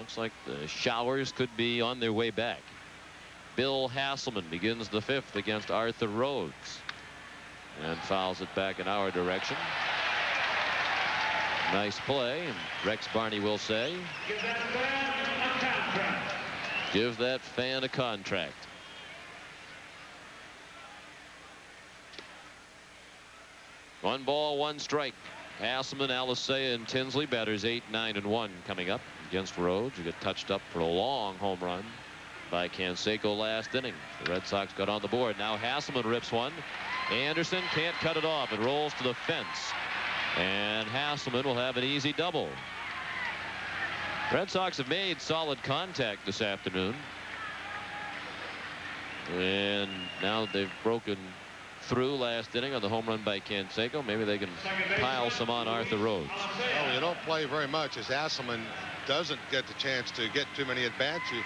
Looks like the showers could be on their way back. Bill Hasselman begins the 5th against Arthur Rhodes and fouls it back in our direction. Nice play, and Rex Barney will say, Give that fan a contract. Give that fan a contract. One ball, one strike. Hasselman, Alicea, and Tinsley, batters 8, 9, and 1 coming up against Rhodes, who got touched up for a long home run by Canseco last inning. The Red Sox got on the board. Now Hasselman rips one. Anderson can't cut it off. It rolls to the fence, and Hasselman will have an easy double. Red Sox have made solid contact this afternoon, and now they've broken through last inning on the home run by Canseco. Maybe they can pile some on Arthur Rhodes. Well, you don't play very much as Hasselman doesn't get the chance to get too many at-bats. You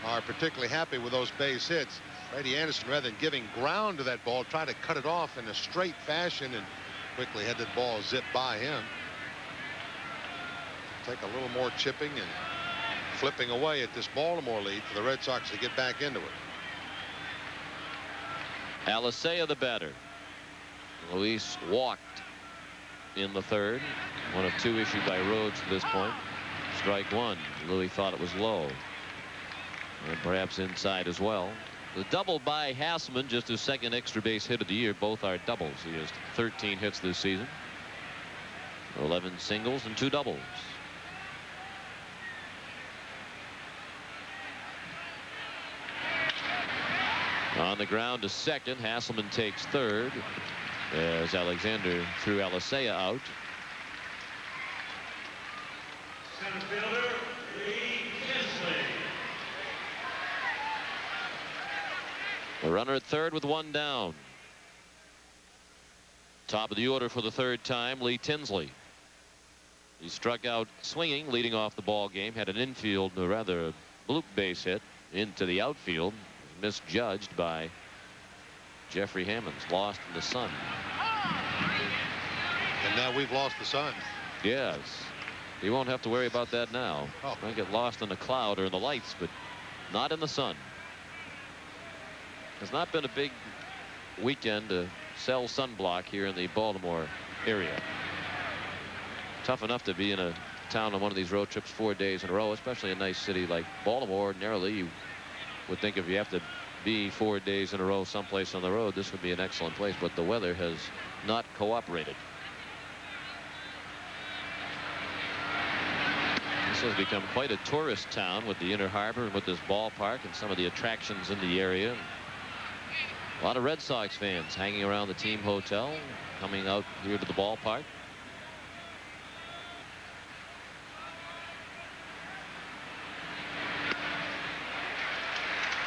are particularly happy with those base hits. Brady Anderson, rather than giving ground to that ball, tried to cut it off in a straight fashion and quickly had that ball zip by him. Take a little more chipping and flipping away at this Baltimore lead for the Red Sox to get back into it. Alicea the batter. Luis walked in the 3rd. One of 2 issued by Rhodes to this point. Strike 1. Louis thought it was low, and perhaps inside as well. The double by Hasselman, just his 2nd extra base hit of the year. Both are doubles. He has 13 hits this season, 11 singles and 2 doubles. On the ground to second. Hasselman takes 3rd as Alexander threw Alicea out. Center fielder, Lee Tinsley. The runner at 3rd with 1 down. Top of the order for the 3rd time, Lee Tinsley. He struck out swinging, leading off the ball game. Had an infield, or rather a bloop base hit into the outfield. Misjudged by Jeffrey Hammonds. Lost in the sun. And now we've lost the sun. Yes. He won't have to worry about that now. Might get lost in the cloud or in the lights, but not in the sun. Has not been a big weekend to sell sunblock here in the Baltimore area. Tough enough to be in a town on one of these road trips 4 days in a row, especially a nice city like Baltimore. Ordinarily, you would think if you have to be 4 days in a row someplace on the road, this would be an excellent place, but the weather has not cooperated. This has become quite a tourist town with the Inner Harbor and with this ballpark and some of the attractions in the area. A lot of Red Sox fans hanging around the team hotel, coming out here to the ballpark.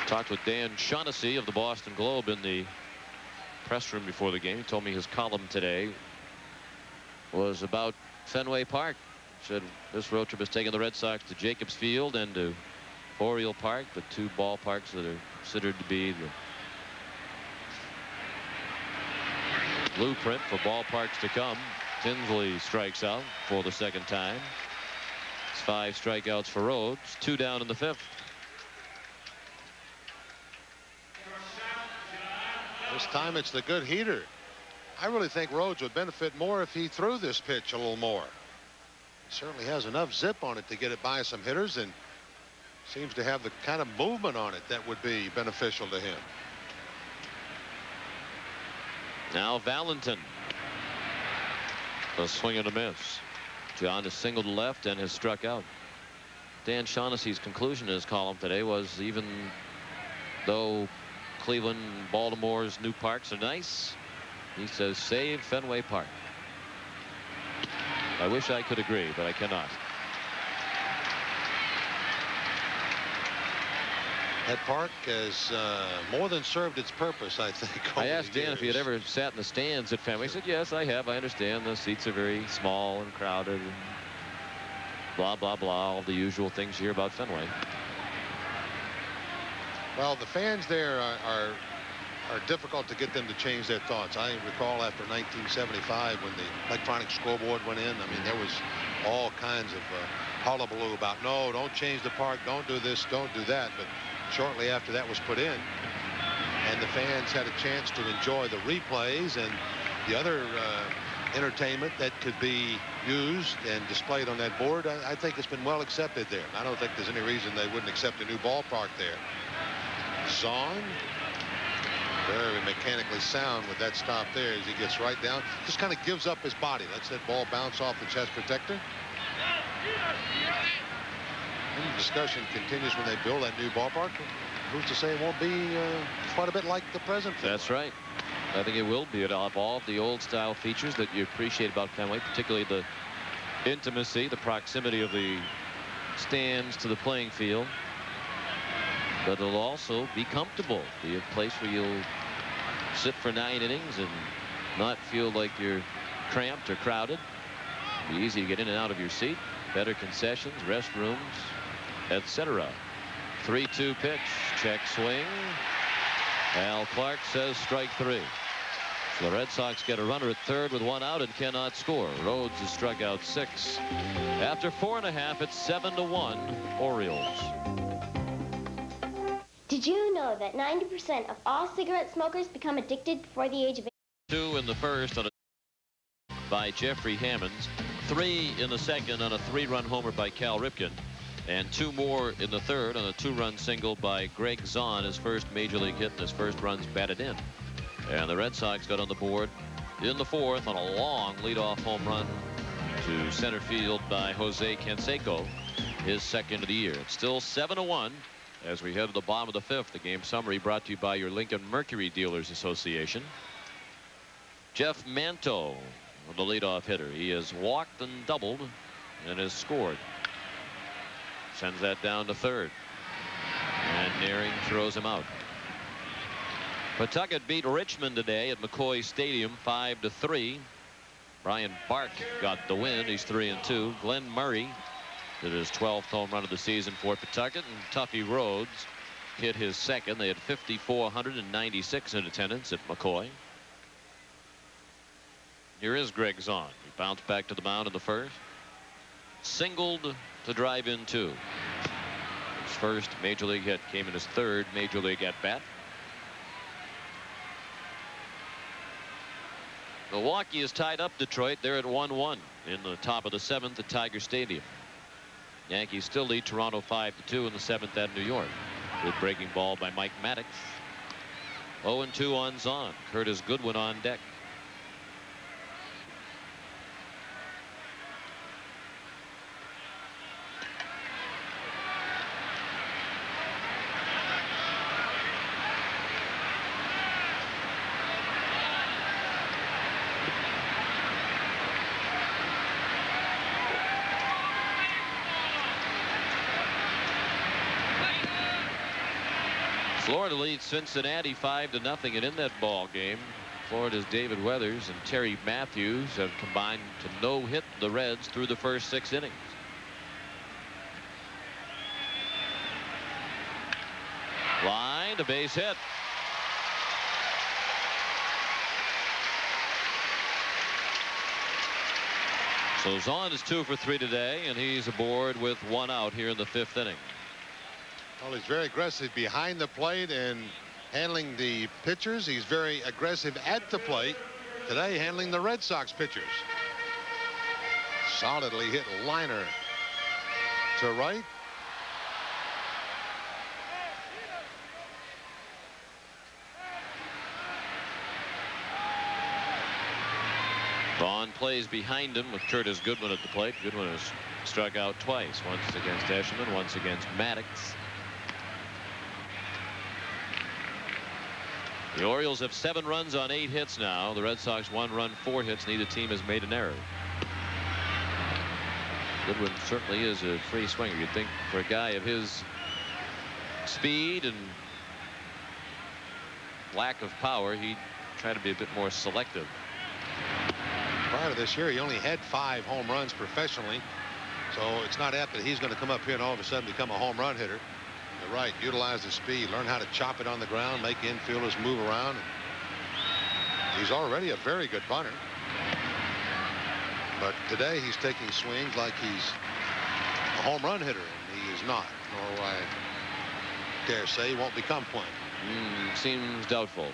Talked with Dan Shaughnessy of the Boston Globe in the press room before the game. He told me his column today was about Fenway Park. Said this road trip has taken the Red Sox to Jacobs Field and to Oriole Park, the 2 ballparks that are considered to be the blueprint for ballparks to come. Tinsley strikes out for the 2nd time. It's 5 strikeouts for Rhodes. 2 down in the 5th. This time it's the good heater. I really think Rhodes would benefit more if he threw this pitch a little more. He certainly has enough zip on it to get it by some hitters, and seems to have the kind of movement on it that would be beneficial to him. Now Valentin. A swing and a miss. John has singled left and has struck out. Dan Shaughnessy's conclusion in his column today was, even though Cleveland, Baltimore's new parks are nice, he says save Fenway Park. I wish I could agree, but I cannot. That park has more than served its purpose, I think. I asked Dan if he had ever sat in the stands at Fenway. He said, yes, I have. I understand the seats are very small and crowded and blah, blah, blah, all the usual things you hear about Fenway. Well, the fans there are difficult to get them to change their thoughts. I recall after 1975 when the electronic scoreboard went in, I mean, there was all kinds of hullabaloo about, no, don't change the park, don't do this, don't do that. But shortly after that was put in, and the fans had a chance to enjoy the replays and the other entertainment that could be used and displayed on that board, I think it's been well accepted there. I don't think there's any reason they wouldn't accept a new ballpark there. Zahn, very mechanically sound with that stop there as he gets right down. Just kind of gives up his body. Lets that ball bounce off the chest protector. And the discussion continues when they build that new ballpark. Who's to say it won't be quite a bit like the present? That's right. I think it will be. It'll evolve the old style features that you appreciate about Fenway, particularly the intimacy, the proximity of the stands to the playing field. But it'll also be comfortable, be a place where you'll sit for 9 innings and not feel like you're cramped or crowded. Be easy to get in and out of your seat. Better concessions, restrooms, etc. 3-2 pitch, check swing. Al Clark says strike 3. So the Red Sox get a runner at third with 1 out and cannot score. Rhodes has struck out 6. After 4.5, it's 7-1 Orioles. Did you know that 90% of all cigarette smokers become addicted before the age of 2 in the first on a by Jeffrey Hammonds, 3 in the second on a 3-run homer by Cal Ripken, and 2 more in the third on a 2-run single by Greg Zahn, his first major league hit and his first runs batted in. And the Red Sox got on the board in the 4th on a long leadoff home run to center field by Jose Canseco, his second of the year. It's still 7-1 as we head to the bottom of the 5th. The game summary brought to you by your Lincoln Mercury Dealers Association. Jeff Manto, the leadoff hitter. He has walked and doubled and has scored. Sends that down to third. And Nearing throws him out. Pawtucket beat Richmond today at McCoy Stadium 5-3. Brian Bark got the win. He's 3-2. Glenn Murray did his 12th home run of the season for Pawtucket, and Tuffy Rhodes hit his second. They had 5,496 in attendance at McCoy. Here is Greg Zahn. He bounced back to the mound in the first. Singled to drive in 2. His first major league hit came in his 3rd major league at bat. Milwaukee has tied up Detroit. They're at 1-1 in the top of the 7th at Tiger Stadium. Yankees still lead Toronto 5-2 in the 7th at New York. Good breaking ball by Mike Maddox. 0-2 on Zahn. Curtis Goodwin on deck. Florida leads Cincinnati 5-0, and in that ball game, Florida's David Weathers and Terry Matthews have combined to no-hit the Reds through the first 6 innings. Line to base hit. So Zahn is 2 for 3 today, and he's aboard with 1 out here in the 5th inning. Well, he's very aggressive behind the plate and handling the pitchers. He's very aggressive at the plate today, handling the Red Sox pitchers. Solidly hit liner to right. Vaughn plays behind him with Curtis Goodwin at the plate. Goodwin has struck out twice, once against Eshelman, once against Maddox. The Orioles have 7 runs on 8 hits now. The Red Sox 1 run, 4 hits. Neither team has made an error. Goodwin certainly is a free swinger. You'd think for a guy of his speed and lack of power, he'd try to be a bit more selective. Prior to this year, he only had 5 home runs professionally. So it's not apt that he's going to come up here and all of a sudden become a home run hitter. You're right. Utilize the speed. Learn how to chop it on the ground. Make infielders move around. He's already a very good bunter. But today he's taking swings like he's home run hitter, and he is not. Nor I dare say he won't become one. Seems doubtful.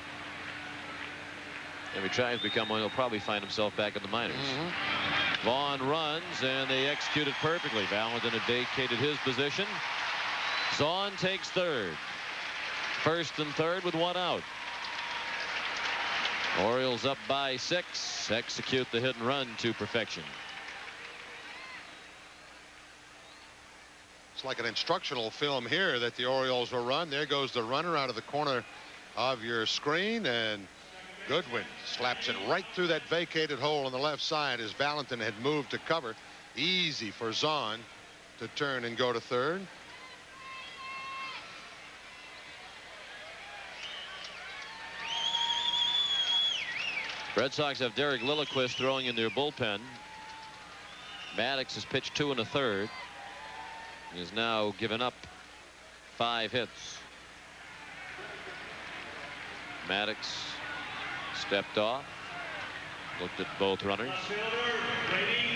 If he tries to become one, he'll probably find himself back in the minors. Vaughn runs, and they execute it perfectly. Valentin had vacated his position. Zahn takes third. First and third with one out. Orioles up by 6. Execute the hit and run to perfection. It's like an instructional film here that the Orioles will run. There goes the runner out of the corner of your screen, and Goodwin slaps it right through that vacated hole on the left side as Valentin had moved to cover. Easy for Zahn to turn and go to third. Red Sox have Derek Lilliquist throwing in their bullpen. Maddox has pitched 2 1/3. He has now given up 5 hits. Maddox stepped off, looked at both runners.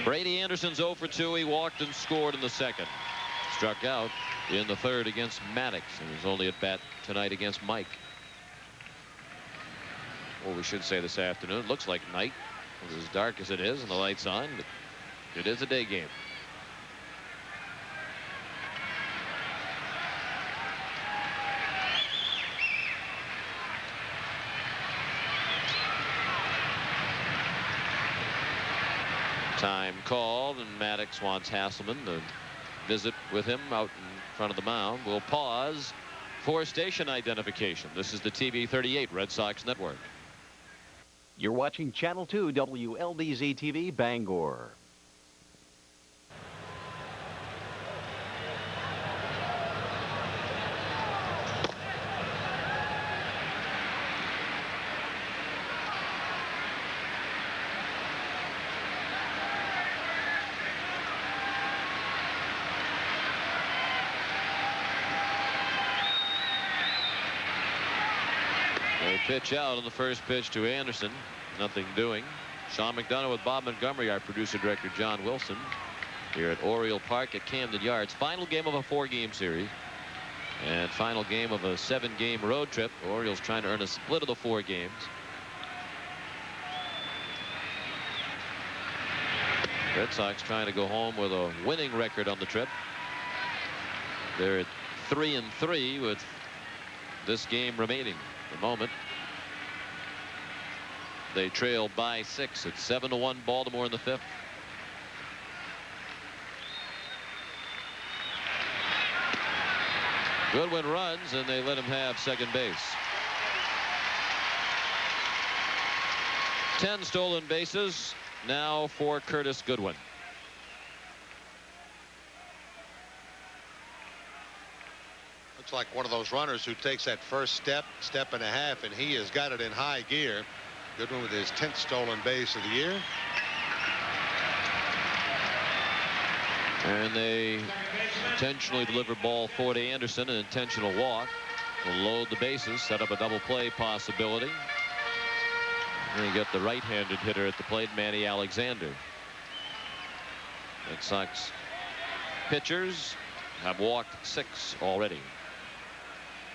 Brady Anderson's 0 for 2. He walked and scored in the second. Struck out in the third against Maddox, and was only at bat tonight against Mike. Or we should say this afternoon. It looks like night. It's as dark as it is and the lights on, but it is a day game. Time called, and Maddox wants Hasselman to visit with him out in front of the mound. We'll pause for station identification. This is the TV 38 Red Sox Network. You're watching Channel 2 WLDZ TV Bangor. Pitch out on the first pitch to Anderson. Nothing doing. Sean McDonough with Bob Montgomery, our producer director John Wilson, here at Oriole Park at Camden Yards. Final game of a 4-game series and final game of a 7-game road trip. Orioles trying to earn a split of the 4 games. Red Sox trying to go home with a winning record on the trip. They're at 3-3 with this game remaining at the moment. They trail by 6. It's 7-1 Baltimore in the 5th. Goodwin runs, and they let him have second base. 10 stolen bases now for Curtis Goodwin. Looks like one of those runners who takes that first step and a half, and he has got it in high gear. Goodwin with his 10th stolen base of the year. And they intentionally deliver ball 4 to Anderson, an intentional walk. Will load the bases, set up a double play possibility. And you get the right-handed hitter at the plate, Manny Alexander. Red Sox pitchers have walked 6 already.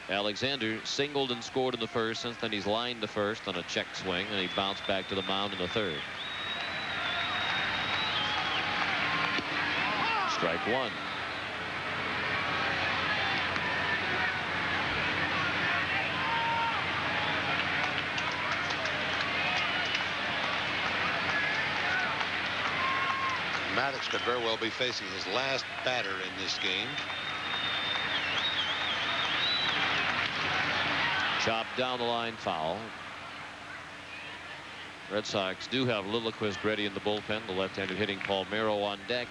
Alexander singled and scored in the first. Since then, he's lined to first on a check swing, and he bounced back to the mound in the third. Strike 1. Maddox could very well be facing his last batter in this game. Chopped down the line, foul. Red Sox do have Lilliquist ready in the bullpen. The left-handed hitting Palmeiro on deck.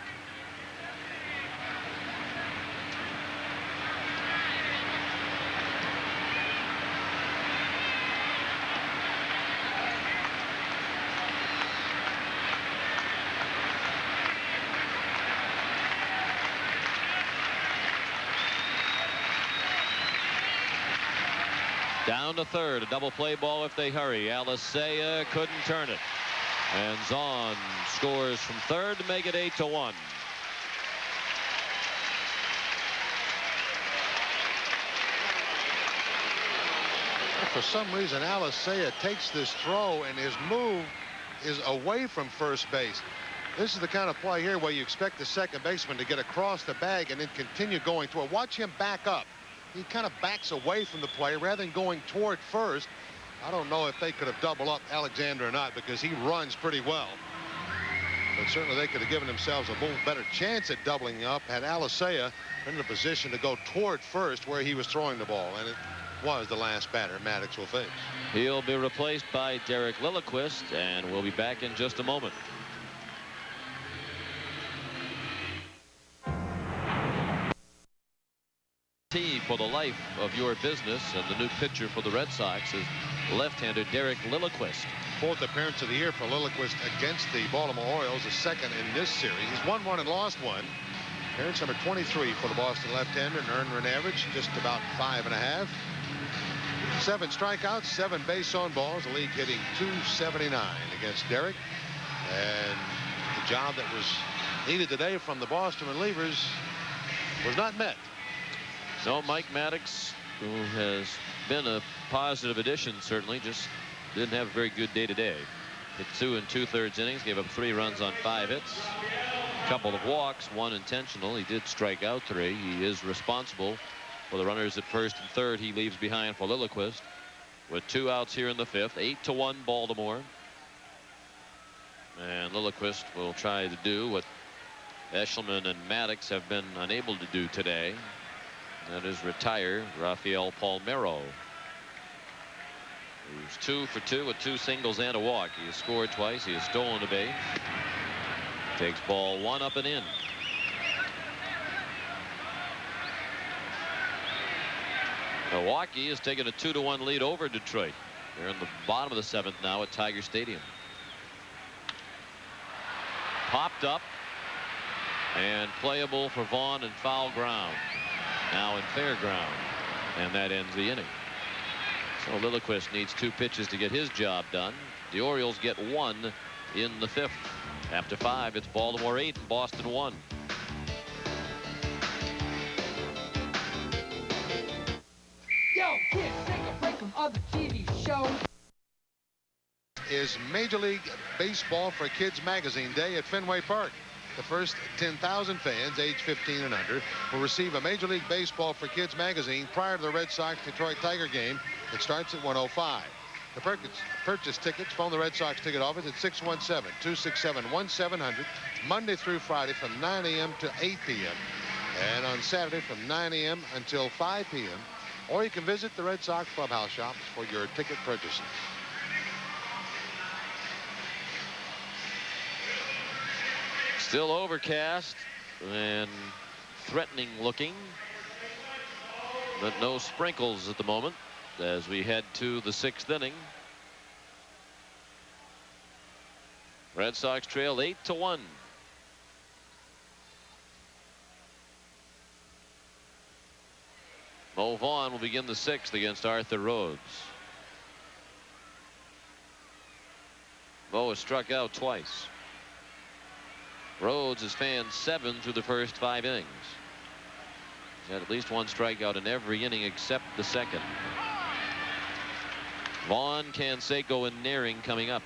Down to third, a double play ball if they hurry. Alicea couldn't turn it, and Zahn scores from third to make it 8-1. for some reason, Alicea takes this throw, and his move is away from first base. This is the kind of play here where you expect the second baseman to get across the bag and then continue going toward. Watch him back up. He kind of backs away from the play rather than going toward first. I don't know if they could have doubled up Alexander or not, because he runs pretty well. But certainly they could have given themselves a little better chance at doubling up had Alicea been in a position to go toward first where he was throwing the ball. And it was the last batter Maddox will face. He'll be replaced by Derek Lilliquist, and we'll be back in just a moment. For the life of your business, and the new pitcher for the Red Sox is left-hander Derek Lilliquist. 4th appearance of the year for Lilliquist against the Baltimore Orioles, the 2nd in this series. He's won 1 and lost 1. Appearance number 23 for the Boston left-hander, an earned run average just about 5.5. 7 strikeouts, 7 base on balls. The league hitting .279 against Derek, and the job that was needed today from the Boston relievers was not met. No, Mike Maddox, who has been a positive addition, certainly just didn't have a very good day today. Hit 2 2/3 innings, gave up 3 runs on 5 hits, a couple of walks, 1 intentional. He did strike out 3. He is responsible for the runners at first and third. He leaves behind for Lilliquist with 2 outs here in the 5th. 8-1 Baltimore, and Lilliquist will try to do what Eshelman and Maddox have been unable to do today. That is retire Rafael Palmeiro, who's 2 for 2 with 2 singles and a walk. He has scored twice. He has stolen a base. Takes ball 1 up and in. Milwaukee has taken a 2-1 lead over Detroit. They're in the bottom of the 7th now at Tiger Stadium. Popped up and playable for Vaughn and foul ground. Now in fair ground, and that ends the inning. So Lilliquist needs 2 pitches to get his job done. The Orioles get 1 in the 5th. After 5, it's Baltimore 8 and Boston 1. Yo, kids, take a break from other TV shows. Is Major League Baseball for Kids Magazine Day at Fenway Park. The first 10,000 fans age 15 and under will receive a Major League Baseball for Kids magazine prior to the Red Sox Detroit Tiger game. It starts at 1:05. To purchase tickets, phone the Red Sox ticket office at 617-267-1700 Monday through Friday from 9 a.m. to 8 p.m. and on Saturday from 9 a.m. until 5 p.m. Or you can visit the Red Sox clubhouse shops for your ticket purchases. Still overcast and threatening looking, but no sprinkles at the moment as we head to the 6th inning. Red Sox trail 8-1. Mo Vaughn will begin the 6th against Arthur Rhodes. Mo has struck out twice. Rhodes has fanned 7 through the first 5 innings. He's had at least 1 strikeout in every inning except the 2nd. Vaughn, Canseco, and Naring coming up.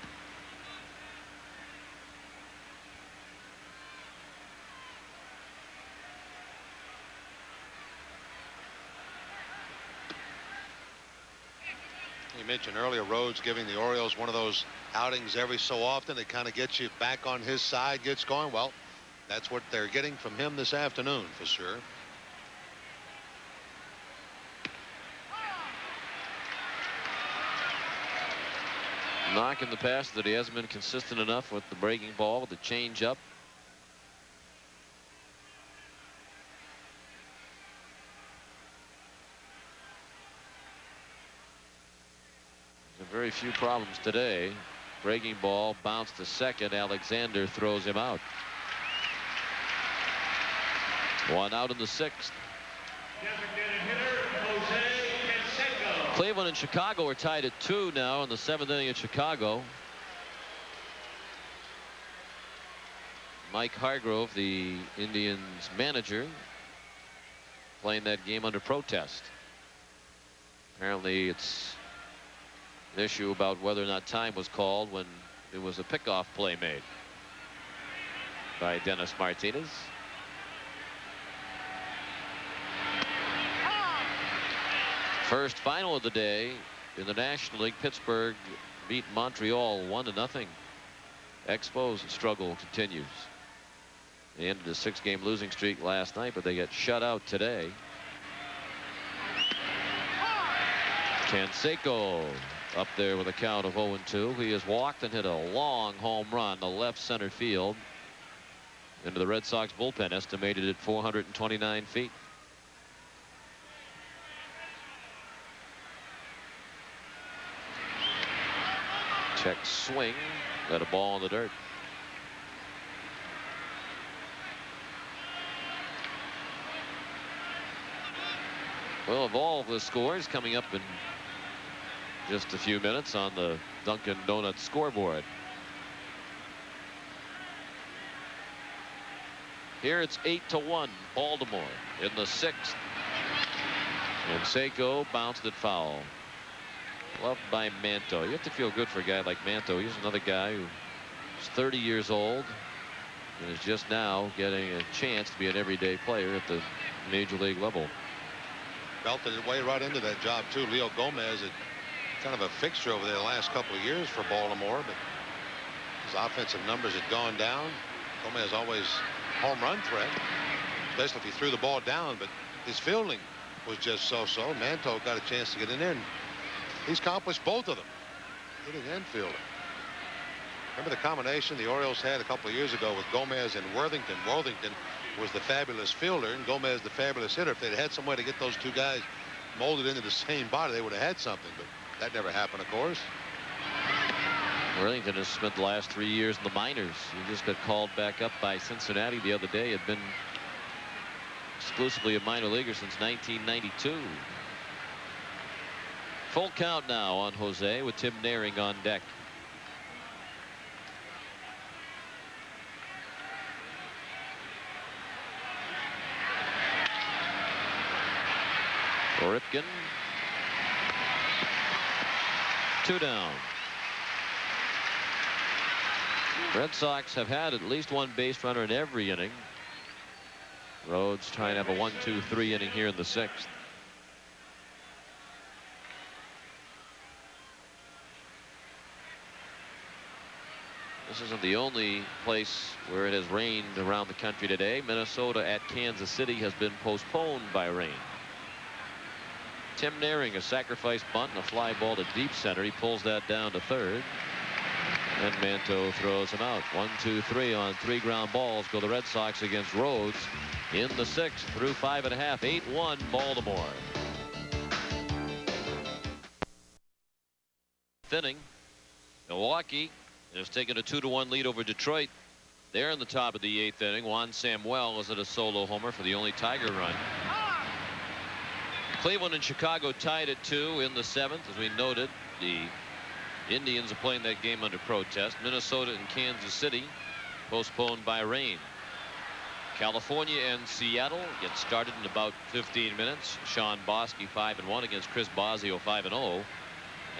You mentioned earlier Rhodes giving the Orioles one of those outings every so often that kind of gets you back on his side, gets going. Well, that's what they're getting from him this afternoon for sure. Knock in the past that he hasn't been consistent enough with the breaking ball, with the changeup. Very few problems today. Breaking ball bounced to second. Alexander throws him out. 1 out in the 6th. Designated hitter, Jose Canseco. Cleveland and Chicago are tied at 2 now in the 7th inning at Chicago. Mike Hargrove, the Indians manager, playing that game under protest. Apparently it's An issue about whether or not time was called when it was a pickoff play made by Dennis Martinez. First final of the day in the National League. Pittsburgh beat Montreal 1-0. Expos struggle continues. They ended a 6-game losing streak last night, but they get shut out today. Canseco up there with a count of 0-2. He has walked and hit a long home run to left center field into the Red Sox bullpen, estimated at 429 feet. Check swing. Got a ball in the dirt. Well, of all the scores coming up in just a few minutes on the Dunkin' Donuts scoreboard. Here it's 8-1 Baltimore in the 6th. And Seiko bounced it foul. Loved by Manto. You have to feel good for a guy like Manto. He's another guy who's 30 years old and is just now getting a chance to be an everyday player at the major league level. Belted his way right into that job too. Leo Gomez had kind of a fixture over there the last couple of years for Baltimore, but his offensive numbers had gone down. Gomez always home run threat, especially if he threw the ball down, but his fielding was just so-so. Manto got a chance to get in there, and he's accomplished both of them, hitting and fielding. Remember the combination the Orioles had a couple of years ago with Gomez and Worthington. Worthington was the fabulous fielder and Gomez the fabulous hitter. If they'd had some way to get those two guys molded into the same body, they would have had something, but that never happened, of course. Worthington has spent the last 3 years in the minors. He just got called back up by Cincinnati the other day. Had been exclusively a minor leaguer since 1992. Full count now on Jose with Tim Naring on deck. Ripken. 2 down. Red Sox have had at least one base runner in every inning. Rhodes trying to have a 1-2-3 inning here in the 6th. This isn't the only place where it has rained around the country today. Minnesota at Kansas City has been postponed by rain. Tim Naring, a sacrifice bunt and a fly ball to deep center. He pulls that down to third. And Manto throws him out. 1-2-3 on 3 ground balls go the Red Sox against Rhodes in the 6th through 5 1/2. 8-1 Baltimore. Inning. Milwaukee has taken a 2-1 lead over Detroit. They're in the top of the 8th inning. Juan Samuel is at a solo homer for the only Tiger run. Cleveland and Chicago tied at 2 in the 7th. As we noted, the Indians are playing that game under protest. Minnesota and Kansas City postponed by rain. California and Seattle get started in about 15 minutes. Sean Bosky 5-1 against Chris Bosio 5-0.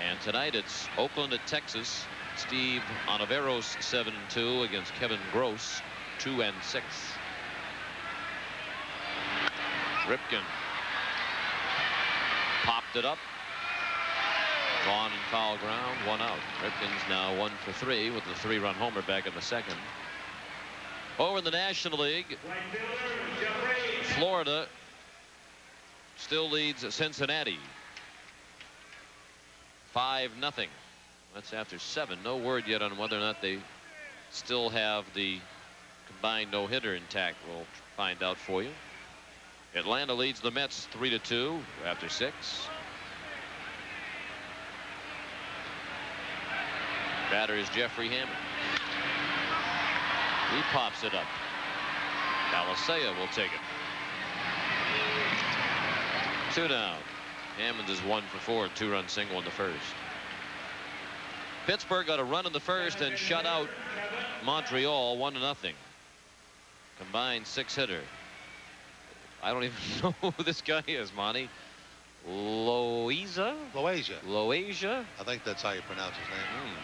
And tonight it's Oakland at Texas. Steve Onoveros 7-2 against Kevin Gross 2-6. Ripken popped it up. Gone in foul ground. 1 out. Ripken's now 1 for 3 with the 3-run homer back in the 2nd. Over in the National League, Florida still leads Cincinnati 5-0. That's after 7. No word yet on whether or not they still have the combined no-hitter intact. We'll find out for you. Atlanta leads the Mets 3-2 after 6. Batter is Jeffrey Hammond. He pops it up. Alicea will take it. 2 down. Hammond is 1 for 4 and 2-run single in the 1st. Pittsburgh got a run in the 1st and shut out Montreal 1-0. Combined 6-hitter. I don't even know who this guy is, Monty. Loaiza? Loaiza? I think that's how you pronounce his name.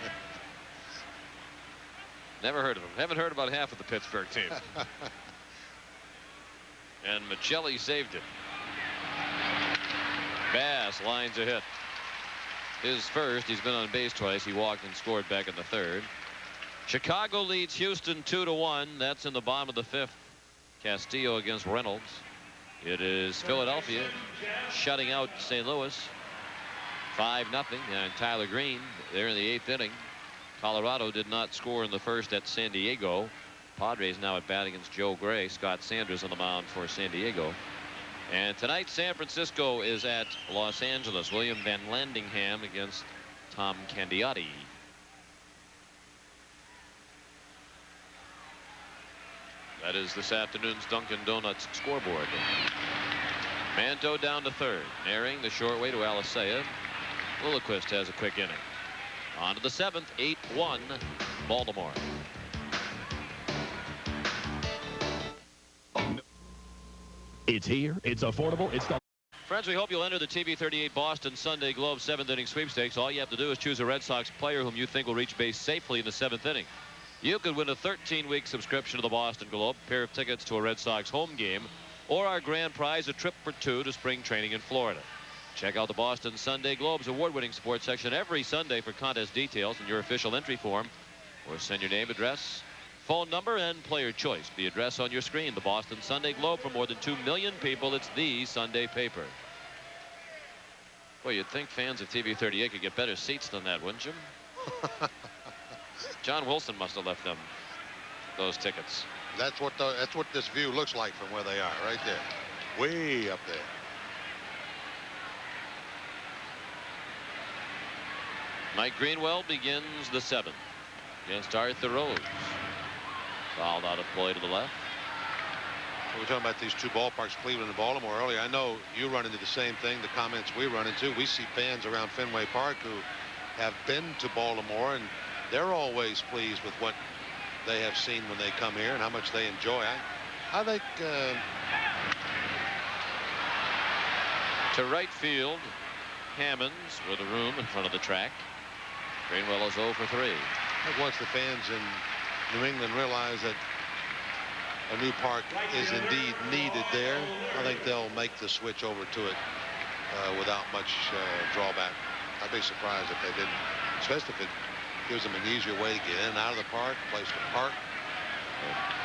Never heard of him. Haven't heard about half of the Pittsburgh team. And Michelli saved it. Bass lines a hit. His first. He's been on base twice. He walked and scored back in the third. Chicago leads Houston 2-1. That's in the bottom of the fifth. Castillo against Reynolds. It is Philadelphia shutting out St. Louis 5-0. And Tyler Green, they're in the eighth inning. Colorado did not score in the first at San Diego. Padres now at bat against Joe Gray. Scott Sanders on the mound for San Diego. And tonight San Francisco is at Los Angeles. William Van Landingham against Tom Candiotti. That is this afternoon's Dunkin' Donuts scoreboard. Manto down to third. Naring the short way to Alicea. Lilliquist has a quick inning. On to the seventh. 8-1 Baltimore. It's here. It's affordable. It's the... Friends, we hope you'll enter the TV38 Boston Sunday Globe 7th inning sweepstakes. All you have to do is choose a Red Sox player whom you think will reach base safely in the 7th inning. You could win a 13-week subscription to the Boston Globe, a pair of tickets to a Red Sox home game, or our grand prize, a trip for two to spring training in Florida. Check out the Boston Sunday Globe's award-winning sports section every Sunday for contest details and your official entry form, or send your name, address, phone number, and player choice. The address on your screen. The Boston Sunday Globe. For more than 2 million people, it's the Sunday paper. Well, you'd think fans of TV38 could get better seats than that, wouldn't you? John Wilson must have left them those tickets. That's what this view looks like from where they are, right there, way up there. Mike Greenwell begins the 7th against Arthur Rhodes. Fouled out of play to the left. We were talking about these two ballparks, Cleveland and Baltimore, earlier. I know you run into the same thing, the comments we run into. We see fans around Fenway Park who have been to Baltimore, and they're always pleased with what they have seen when they come here and how much they enjoy. I think to right field, Hammonds with a room in front of the track. Greenwell is 0 for 3. I think once the fans in New England realize that a new park is indeed needed there, I think they'll make the switch over to it without much drawback. I'd be surprised if they didn't, especially if it gives them an easier way to get in and out of the park, place to park.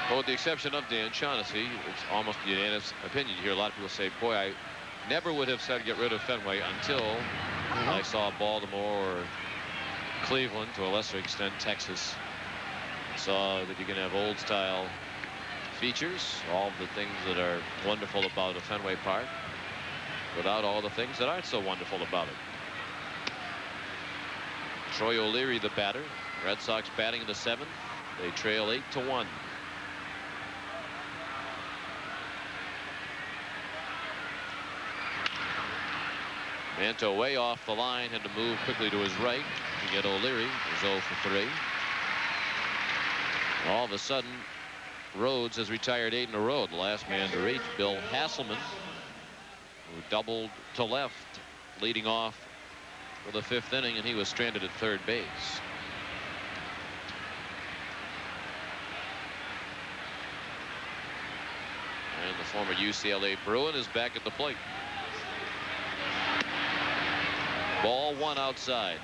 Well, with the exception of Dan Shaughnessy, it's almost a unanimous opinion. You hear a lot of people say, boy, I never would have said get rid of Fenway until I saw Baltimore or Cleveland, to a lesser extent Texas. Saw that you can have old style features, all the things that are wonderful about a Fenway Park, without all the things that aren't so wonderful about it. Troy O'Leary, the batter. Red Sox batting in the 7th. They trail 8-1. Manto way off the line, had to move quickly to his right to get O'Leary. He's 0 for 3. All of a sudden, Rhodes has retired 8 in a row. The last man to reach, Bill Hasselman, who doubled to left, leading off for the 5th inning, and he was stranded at third base. And the former UCLA Bruin is back at the plate. Ball 1 outside.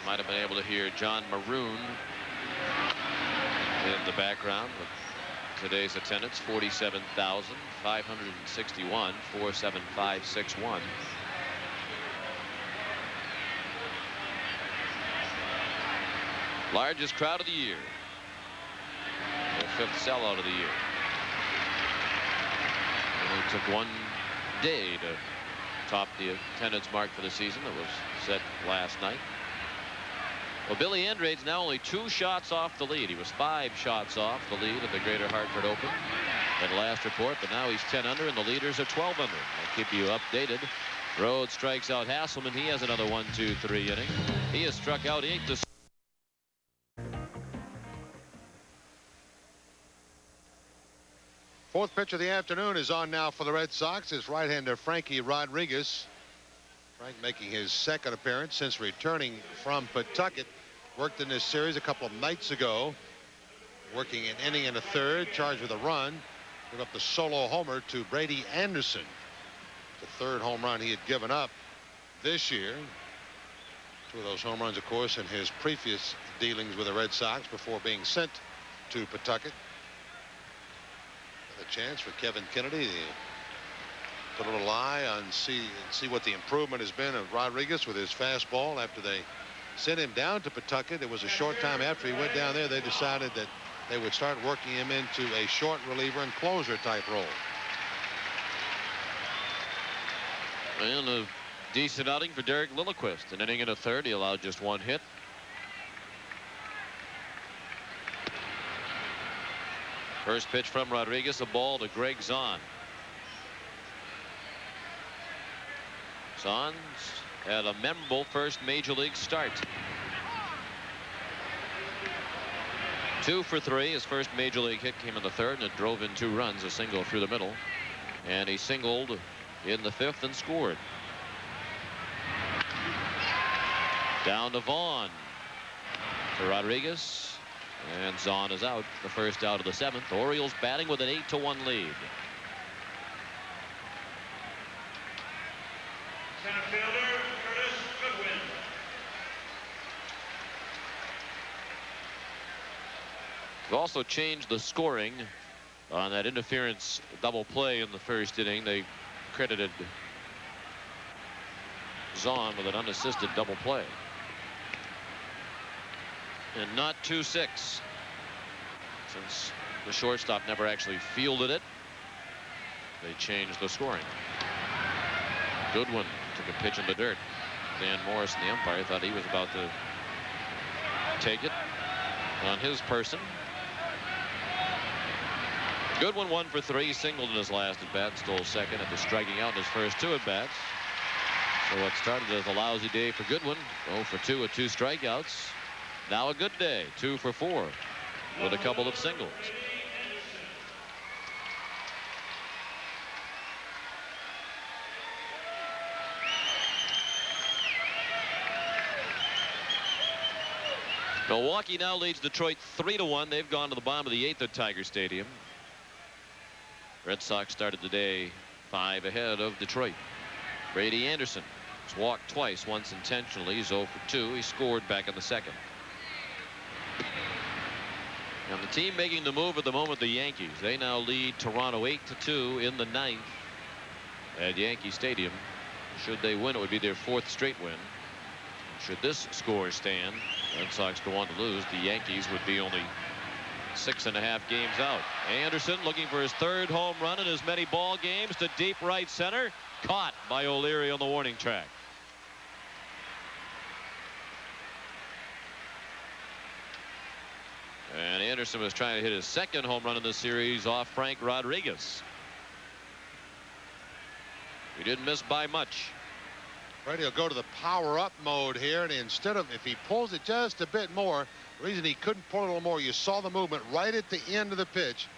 Might have been able to hear John Maroon in the background with today's attendance, 47,561, 47561. Largest crowd of the year. The 5th sellout of the year. And it took one day to top the attendance mark for the season that was set last night. Well, Billy Andrade's now only 2 shots off the lead. He was 5 shots off the lead at the Greater Hartford Open at last report, but now he's 10 under and the leaders are 12 under. I'll keep you updated. Rhodes strikes out Hasselman. He has another 1-2-3 inning. He has struck out 8 to Fourth pitch of the afternoon is on now for the Red Sox. It's right-hander Frankie Rodriguez. Frank making his second appearance since returning from Pawtucket. Worked in this series a couple of nights ago. Working an inning and a third, charged with a run. Gave up the solo homer to Brady Anderson. The third home run he had given up this year. Two of those home runs, of course, in his previous dealings with the Red Sox before being sent to Pawtucket. A chance for Kevin Kennedy to put a little eye on see what the improvement has been of Rodriguez with his fastball. After they sent him down to Pawtucket, it was a short time after he went down there, they decided that they would start working him into a short reliever and closer type role. And a decent outing for Derek Lilliquist. An inning and a third. He allowed just one hit. First pitch from Rodriguez, a ball to Greg Zahn. Zahn's had a memorable first major league start. 2 for 3. His first major league hit came in the third, and it drove in 2 runs, a single through the middle. And he singled in the 5th and scored. Down to Vaughn for Rodriguez. And Zahn is out. The first out of the 7th. Orioles batting with an 8-1 lead. Center fielder Curtis Goodwin. They've also changed the scoring on that interference double play in the first inning. They credited Zahn with an unassisted double play. And not 2-6, since the shortstop never actually fielded it. They changed the scoring. Goodwin took a pitch in the dirt. Dan Morrison, the umpire, thought he was about to take it on his person. Goodwin 1 for 3, singled in his last at bat, stole second after striking out in his first 2 at bats. So what started as a lousy day for Goodwin, 0 for 2 with 2 strikeouts. Now a good day, 2 for 4 with a couple of singles. Milwaukee now leads Detroit 3-1. They've gone to the bottom of the 8th at Tiger Stadium. Red Sox started the day 5 ahead of Detroit. Brady Anderson has walked twice, once intentionally. He's 0 for 2. He scored back in the 2nd. And the team making the move at the moment, the Yankees. They now lead Toronto 8-2 in the 9th at Yankee Stadium. Should they win, it would be their 4th straight win. Should this score stand, Red Sox go on to lose, the Yankees would be only 6.5 games out. Anderson looking for his 3rd home run in as many ball games to deep right center. Caught by O'Leary on the warning track. And Anderson was trying to hit his 2nd home run in the series off Frank Rodriguez. He didn't miss by much. Brady will go to the power up mode here, and instead of, if he pulls it just a bit more, the reason he couldn't pull it a little more, you saw the movement right at the end of the pitch.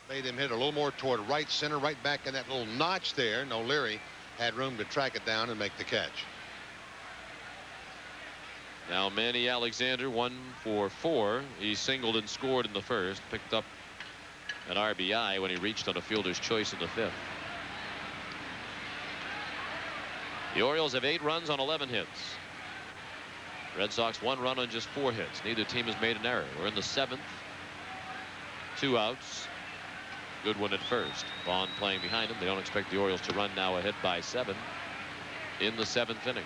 That made him hit a little more toward right center, right back in that little notch there. And O'Leary had room to track it down and make the catch. Now Manny Alexander 1 for 4. He singled and scored in the 1st. Picked up an RBI when he reached on a fielder's choice in the 5th. The Orioles have 8 runs on 11 hits. Red Sox 1 run on just 4 hits. Neither team has made an error. We're in the 7th. 2 outs. Goodwin at first. Vaughn playing behind him. They don't expect the Orioles to run now ahead by 7 in the 7th inning.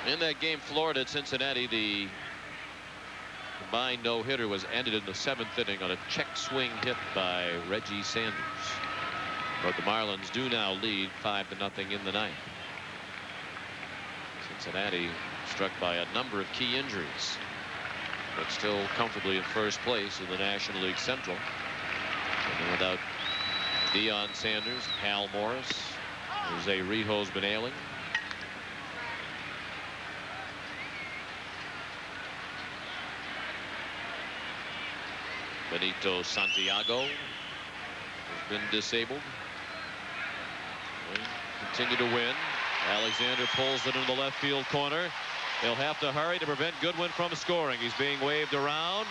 In that game, Florida at Cincinnati, the combined no-hitter was ended in the 7th inning on a check swing hit by Reggie Sanders. But the Marlins do now lead 5-0 in the 9th. Cincinnati struck by a number of key injuries, but still comfortably in first place in the National League Central. And without Deion Sanders, Hal Morris, Jose Rijo's been ailing. Benito Santiago has been disabled. They continue to win. Alexander pulls it into the left field corner. They'll have to hurry to prevent Goodwin from scoring. He's being waved around.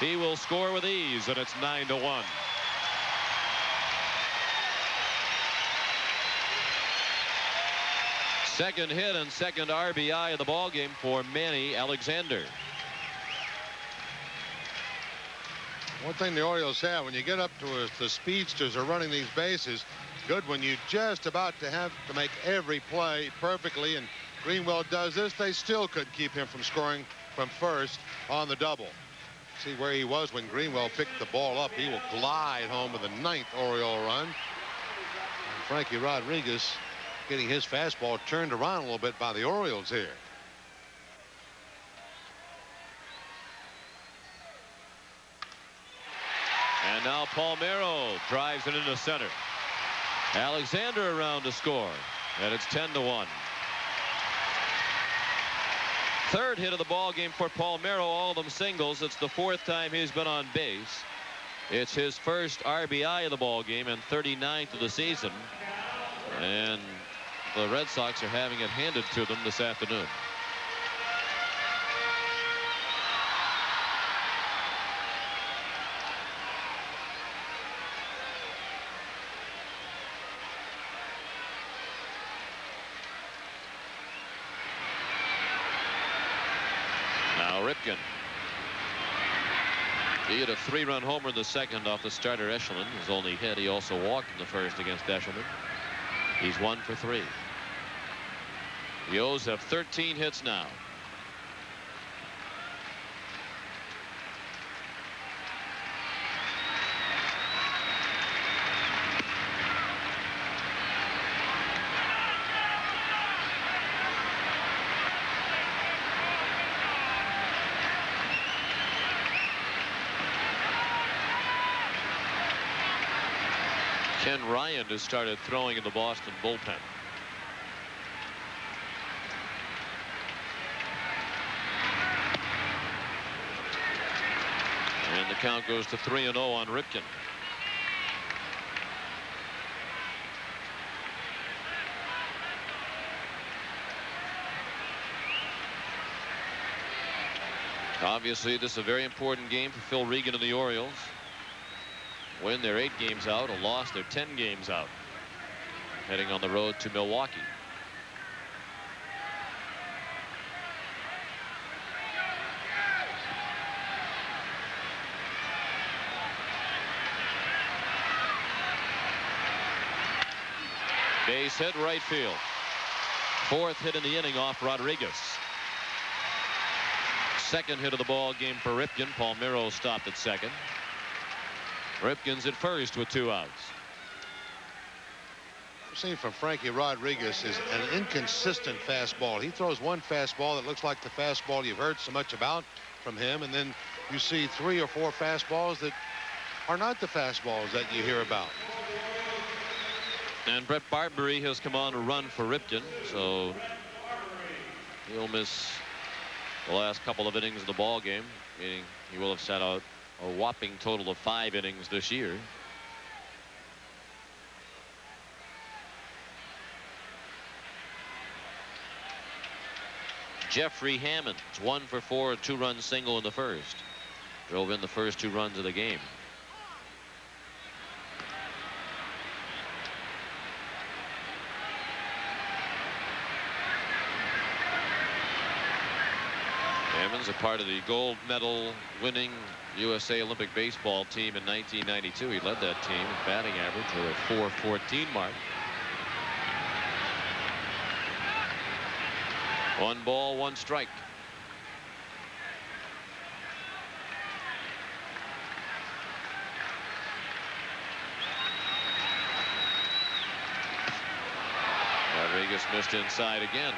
He will score with ease, and it's 9-1. Second hit and second RBI of the ball game for Manny Alexander. One thing the Orioles have, when you get up to the speedsters are running these bases, Goodwin, you just about to have to make every play perfectly, and Greenwell does this. They still couldn't keep him from scoring from first on the double. See where he was when Greenwell picked the ball up. He will glide home with the 9th Oriole run. And Frankie Rodriguez getting his fastball turned around a little bit by the Orioles here. And now Palmeiro drives it into center. Alexander around to score, and it's 10-1. Third hit of the ball game for Palmeiro, all of them singles. It's the 4th time he's been on base. It's his first RBI of the ball game and 39th of the season. And the Red Sox are having it handed to them this afternoon. Now Ripken. He hit a 3-run homer in the second off the starter Echelon. His only hit. He also walked in the first against Echelon. He's 1 for 3. The O's have 13 hits now. Ken Ryan has started throwing in the Boston bullpen. And the count goes to 3-0 on Ripken. Obviously, this is a very important game for Phil Regan and the Orioles. Win, they're 8 games out. A loss, they're 10 games out. Heading on the road to Milwaukee. Base hit right field. 4th hit in the inning off Rodriguez. Second hit of the ball game for Ripken. Palmeiro stopped at second. Ripken's at first with 2 outs. I've seen from Frankie Rodriguez is an inconsistent fastball. He throws one fastball that looks like the fastball you've heard so much about from him, and then you see 3 or 4 fastballs that are not the fastballs that you hear about. And Brett Barbery has come on to run for Ripken, so he'll miss the last couple of innings of the ball game, meaning he will have sat out a whopping total of 5 innings this year. Jeffrey Hammond, 1 for 4, a 2-run single in the first. Drove in the first 2 runs of the game. Hammond's a part of the gold medal winning USA Olympic baseball team in 1992. He led that team in batting average with a .414 mark. 1 ball, 1 strike. Rodriguez missed inside again.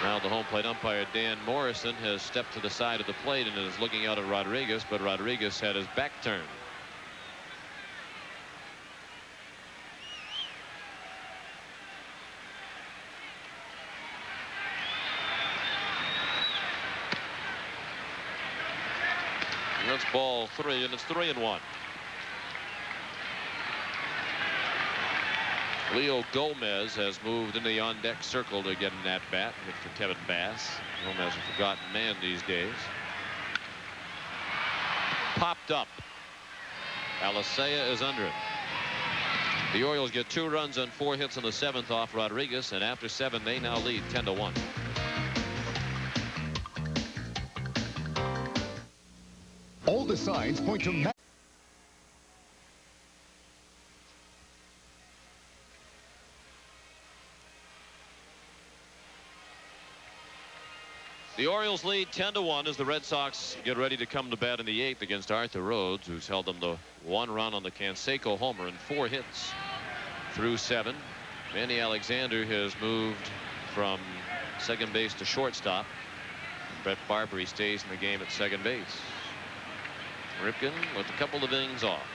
Now the home plate umpire Dan Morrison has stepped to the side of the plate and is looking out at Rodriguez, but Rodriguez had his back turned. That's ball 3, and it's 3-1. Leo Gomez has moved into the on-deck circle to get an at-bat. Hit for Kevin Bass. Gomez a forgotten man these days. Popped up. Alicea is under it. The Orioles get 2 runs on 4 hits in the 7th off Rodriguez, and after 7 they now lead 10-1. All the signs point to The Orioles lead 10-1 as the Red Sox get ready to come to bat in the 8th against Arthur Rhodes, who's held them to 1 run on the Canseco homer and 4 hits through 7. Manny Alexander has moved from second base to shortstop. Brett Barbary stays in the game at second base. Ripken with a couple of innings off.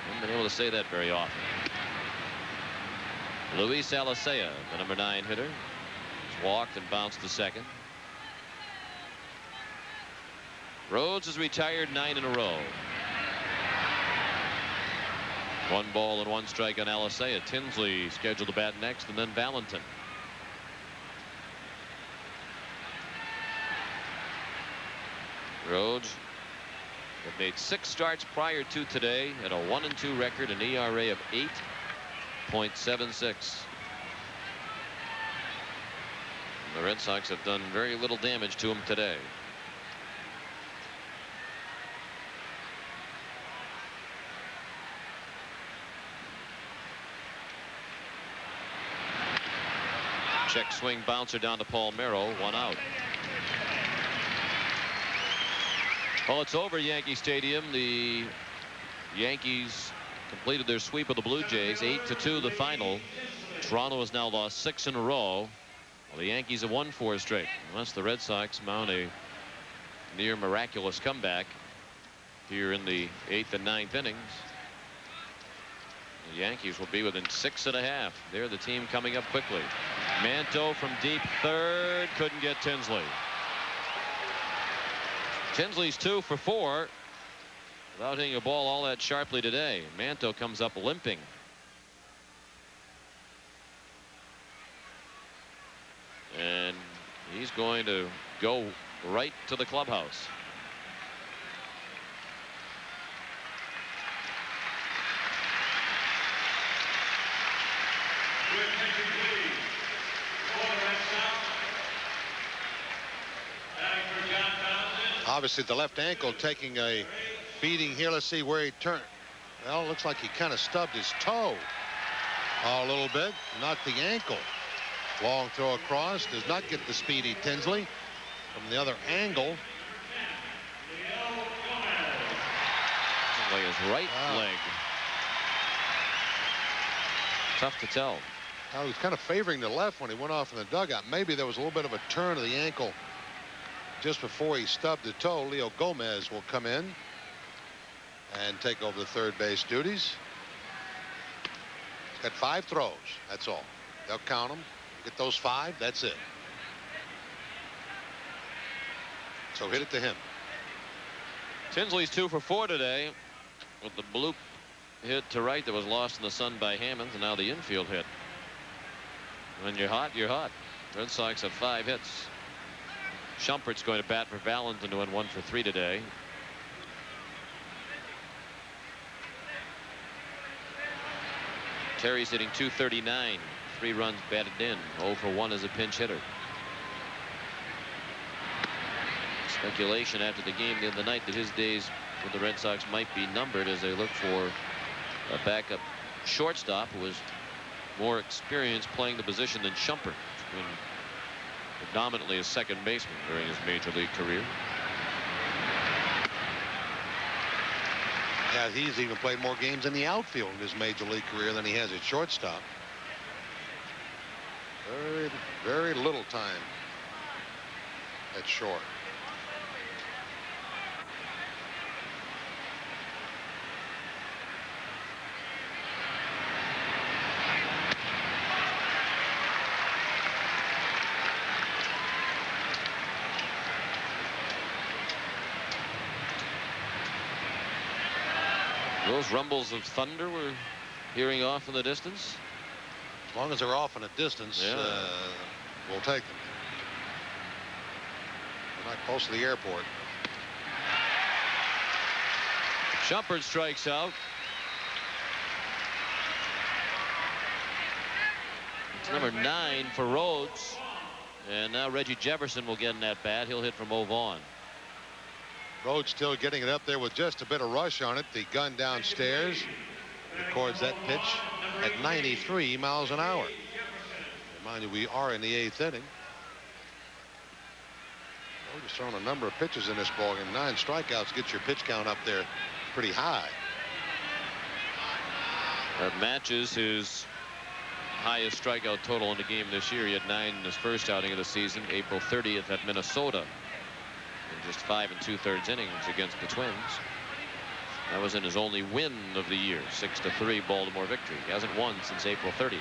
Haven't been able to say that very often. Luis Alicea, the number 9 hitter, has walked and bounced to second. Rhodes has retired 9 in a row. 1 ball and 1 strike on Alicea. Tinsley scheduled to bat next, and then Valentin. Rhodes had made 6 starts prior to today at a 1-2 record, an ERA of 8.76. The Red Sox have done very little damage to him today. Check swing bouncer down to Paul Merrow, 1 out. Well, it's over Yankee Stadium. The Yankees completed their sweep of the Blue Jays, 8-2 the final. Toronto has now lost 6 in a row. Well, the Yankees have won 4 straight, unless the Red Sox mount a near miraculous comeback here in the 8th and 9th innings. The Yankees will be within 6.5. They're the team coming up quickly. Manto from deep third, couldn't get Tinsley. Tinsley's 2 for 4 without hitting a ball all that sharply today. Manto comes up limping. And he's going to go right to the clubhouse. Obviously the left ankle taking a beating here. Let's see where he turned. Well, it looks like he kind of stubbed his toe a little bit, not the ankle. Long throw across, does not get the speedy Tinsley from the other angle. Tinsley his right leg. Tough to tell. He was kind of favoring the left when he went off in the dugout. Maybe there was a little bit of a turn of the ankle just before he stubbed the toe. Leo Gomez will come in and take over the third base duties. He's got 5 throws. That's all. They'll count them. Get those 5. That's it. So hit it to him. Tinsley's 2 for 4 today with the bloop hit to right that was lost in the sun by Hammonds, and now the infield hit. When you're hot, you're hot. Red Sox have 5 hits. Shumpert's going to bat for Valentin, to win 1 for 3 today. Terry's hitting .239, 3 runs batted in, 0 for 1 as a pinch hitter. Speculation after the game the other night that his days with the Red Sox might be numbered as they look for a backup shortstop who was more experienced playing the position than Shumpert, who's been predominantly a second baseman during his major league career. Yeah, he's even played more games in the outfield in his major league career than he has at shortstop. Very, very little time at short. Those rumbles of thunder we're hearing off in the distance. As long as they're off in a distance, Yeah. we'll take them. We're not close to the airport. Shumpert strikes out. It's number 9 for Rhodes. And now Reggie Jefferson will get in that bat. He'll hit from Move on. Rhodes still getting it up there with just a bit of rush on it. The gun downstairs records that pitch at 93 miles an hour. Remind you, we are in the 8th inning. Rhodes has thrown a number of pitches in this ballgame. 9 strikeouts get your pitch count up there pretty high. That matches his highest strikeout total in the game this year. He had 9 in his first outing of the season, April 30th at Minnesota, in just 5 2/3 innings against the Twins. That was in his only win of the year, 6-3 Baltimore victory. He hasn't won since April 30th.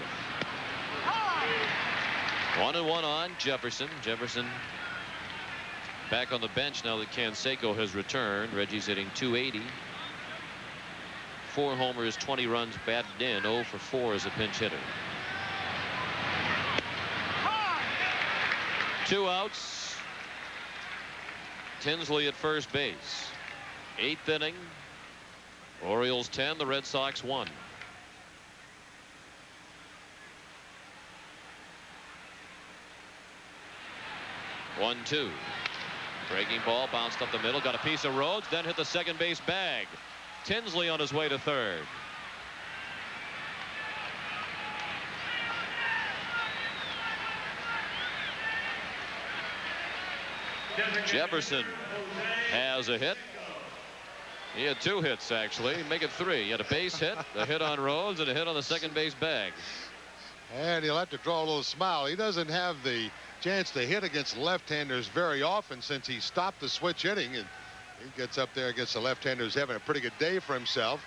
1-1 on Jefferson. Jefferson back on the bench now that Canseco has returned. Reggie's hitting .280. 4 homers, 20 runs batted in. 0 for 4 as a pinch hitter. 2 outs. Tinsley at first base. 8th inning. Orioles 10, the Red Sox 1. One, 2. Breaking ball bounced up the middle, got a piece of Rhodes, then hit the second base bag. Tinsley on his way to third. Jefferson has a hit. He had 2 hits, actually. Make it 3. He had a base hit, a hit on Rhodes, and a hit on the second base bag. And he'll have to draw a little smile. He doesn't have the chance to hit against left-handers very often since he stopped the switch hitting, and he gets up there against the left-hander who's having a pretty good day for himself.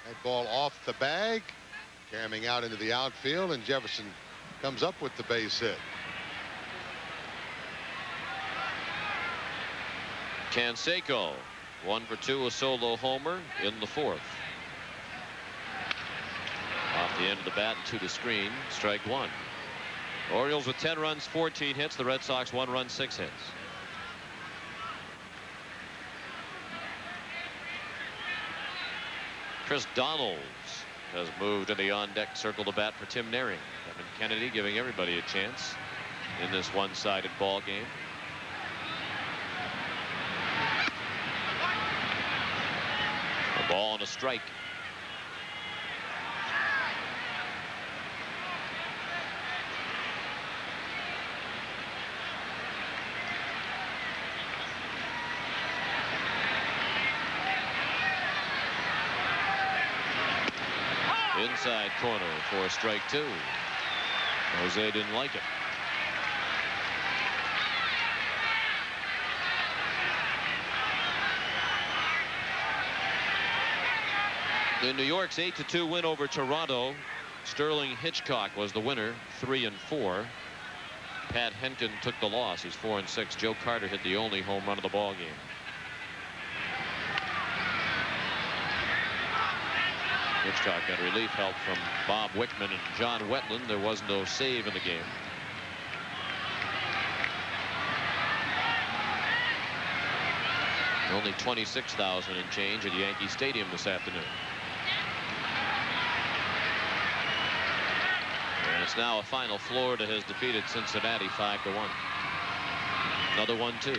That ball off the bag, jamming out into the outfield, and Jefferson comes up with the base hit. Canseco 1 for 2, a solo homer in the 4th. Off the end of the bat and to the screen. Strike 1. Orioles with 10 runs, 14 hits. The Red Sox 1 run, 6 hits. Chris Donalds has moved in the on-deck circle to bat for Tim Naring. Kevin Kennedy giving everybody a chance in this one-sided ball game. A ball and a strike. Inside corner for strike 2. Jose didn't like it. In New York's 8-2 win over Toronto, Sterling Hitchcock was the winner, 3 and 4. Pat Henkin took the loss. He's 4 and 6. Joe Carter hit the only home run of the ball game. Hitchcock got relief help from Bob Wickman and John Wetland. There was no save in the game. Only 26,000 and change at Yankee Stadium this afternoon. And it's now a final. Florida has defeated Cincinnati 5-1. Another 1-2.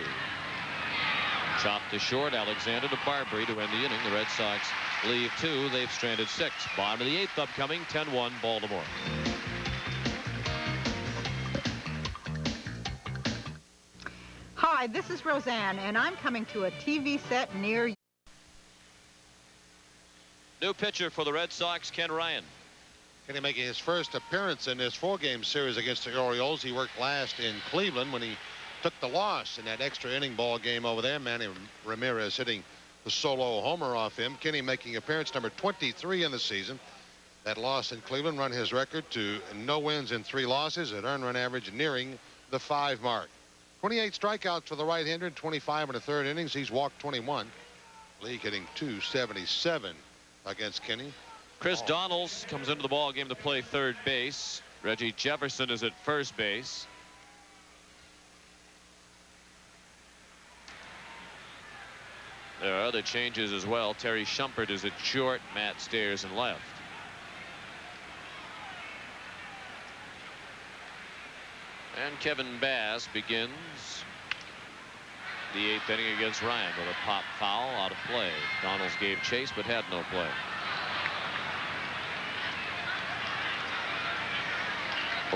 Chopped to short. Alexander to Barbary to end the inning. The Red Sox leave 2. They've stranded 6. Bottom of the 8th upcoming. 10-1 Baltimore. Hi, this is Roseanne, and I'm coming to a TV set near you. New pitcher for the Red Sox, Ken Ryan. Kenny making his first appearance in this 4-game series against the Orioles. He worked last in Cleveland when he took the loss in that extra inning ball game over there. Manny Ramirez hitting the solo homer off him. Kenny making appearance number 23 in the season. That loss in Cleveland run his record to no wins and 3 losses, an earned run average nearing the 5 mark. 28 strikeouts for the right-hander, 25 in the 3rd innings. He's walked 21. League hitting .277 against Kenny. Chris Donalds comes into the ball game to play third base. Reggie Jefferson is at first base. There are other changes as well. Terry Shumpert is at short. Matt Stairs in left. And Kevin Bass begins the 8th inning against Ryan with a pop foul out of play. Donalds gave chase but had no play.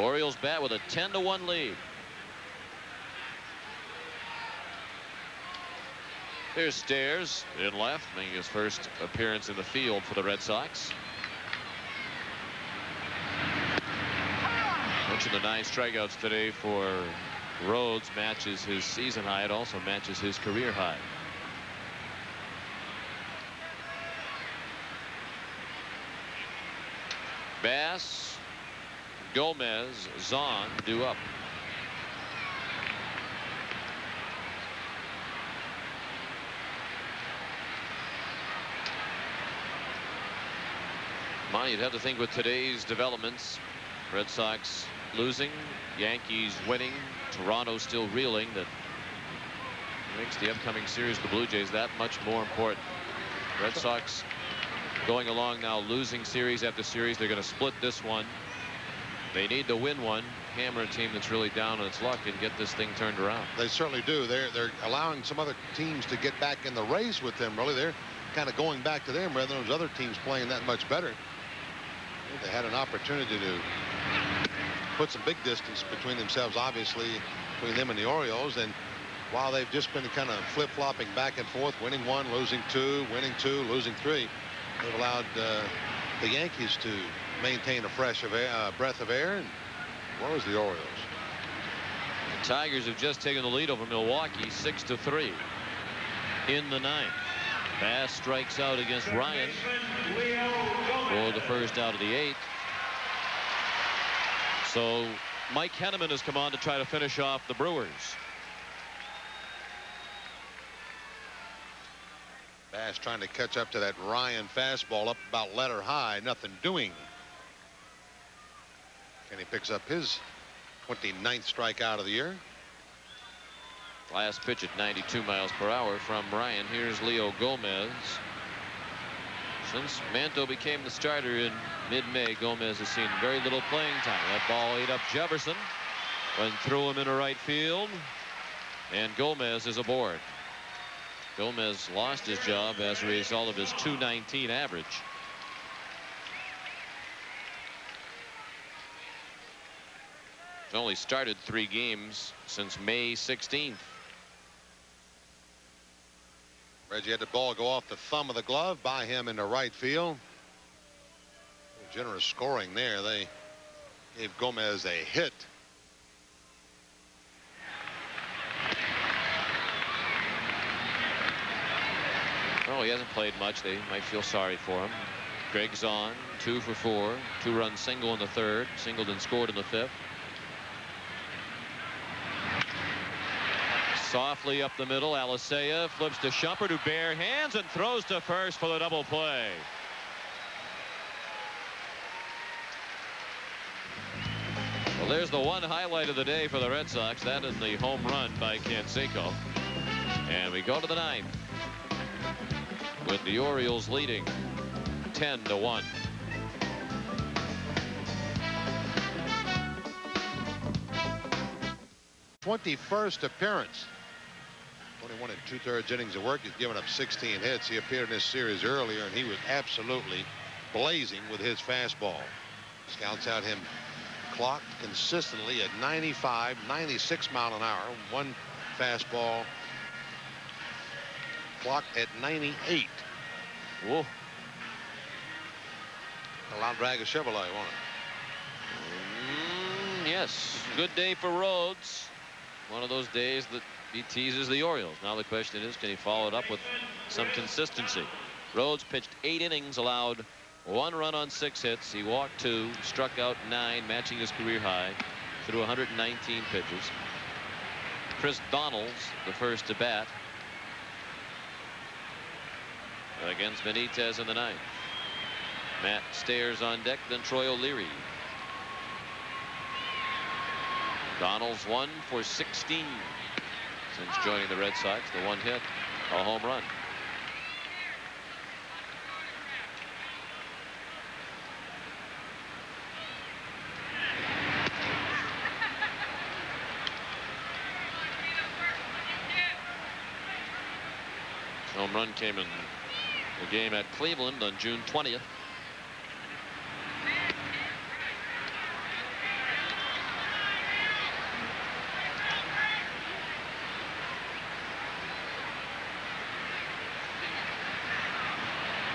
Orioles bat with a 10-1 lead. Here's Stairs in left, making his first appearance in the field for the Red Sox. Mentioned the 9 strikeouts today for Rhodes, matches his season high. It also matches his career high. Bass, Gomez, Zahn due up. Monty, you'd have to think with today's developments, Red Sox losing, Yankees winning, Toronto still reeling, that makes the upcoming series with the Blue Jays that much more important. Red Sox going along now, losing series after series. They're going to split this one. They need to win one, hammer a team that's really down on its luck, and get this thing turned around. They certainly do. They're allowing some other teams to get back in the race with them. Really, they're kind of going back to them rather than those other teams playing that much better. They had an opportunity to put some big distance between themselves, obviously, between them and the Orioles. And while they've just been kind of flip-flopping back and forth, winning 1, losing 2, winning 2, losing 3, they've allowed the Yankees to maintain a fresh breath of air, and what was the Orioles? The Tigers have just taken the lead over Milwaukee 6-3 in the 9th. Bass strikes out against Ryan for the first out of the 8th. So Mike Henneman has come on to try to finish off the Brewers. Bass trying to catch up to that Ryan fastball up about letter high, nothing doing. And he picks up his 29th strikeout of the year. Last pitch at 92 miles per hour from Ryan. Here's Leo Gomez. Since Manto became the starter in mid-May, Gomez has seen very little playing time. That ball ate up Jefferson, went through him into right field, and Gomez is aboard. Gomez lost his job as a result of his .219 average. He's only started 3 games since May 16th. Reggie had the ball go off the thumb of the glove by him into right field. Generous scoring there. They gave Gomez a hit. Oh, he hasn't played much. They might feel sorry for him. Greg's on 2 for 4, 2-run single in the 3rd, singled and scored in the 5th. Softly up the middle, Alicea flips to Shumpert, who bare hands and throws to first for the double play. Well, there's the one highlight of the day for the Red Sox, that and the home run by Canseco. And we go to the 9th with the Orioles leading 10-1. _21 appearance. 21 2/3 innings of work. He's given up 16 hits. He appeared in this series earlier, and he was absolutely blazing with his fastball. Scouts out him clocked consistently at 95, 96 mile an hour. One fastball clocked at 98. Whoa. A lot drag of Chevrolet, won't it? Yes. Good day for Rhodes. One of those days that he teases the Orioles. Now the question is, can he follow it up with some consistency? Rhodes pitched 8 innings, allowed 1 run on 6 hits. He walked 2, struck out 9, matching his career high, threw 119 pitches. Chris Donalds, the first to bat against Benitez in the 9th. Matt Stairs on deck, then Troy O'Leary. Donald's 1 for 16 since joining the Red Sox. The one hit, a home run. Home run came in the game at Cleveland on June 20th.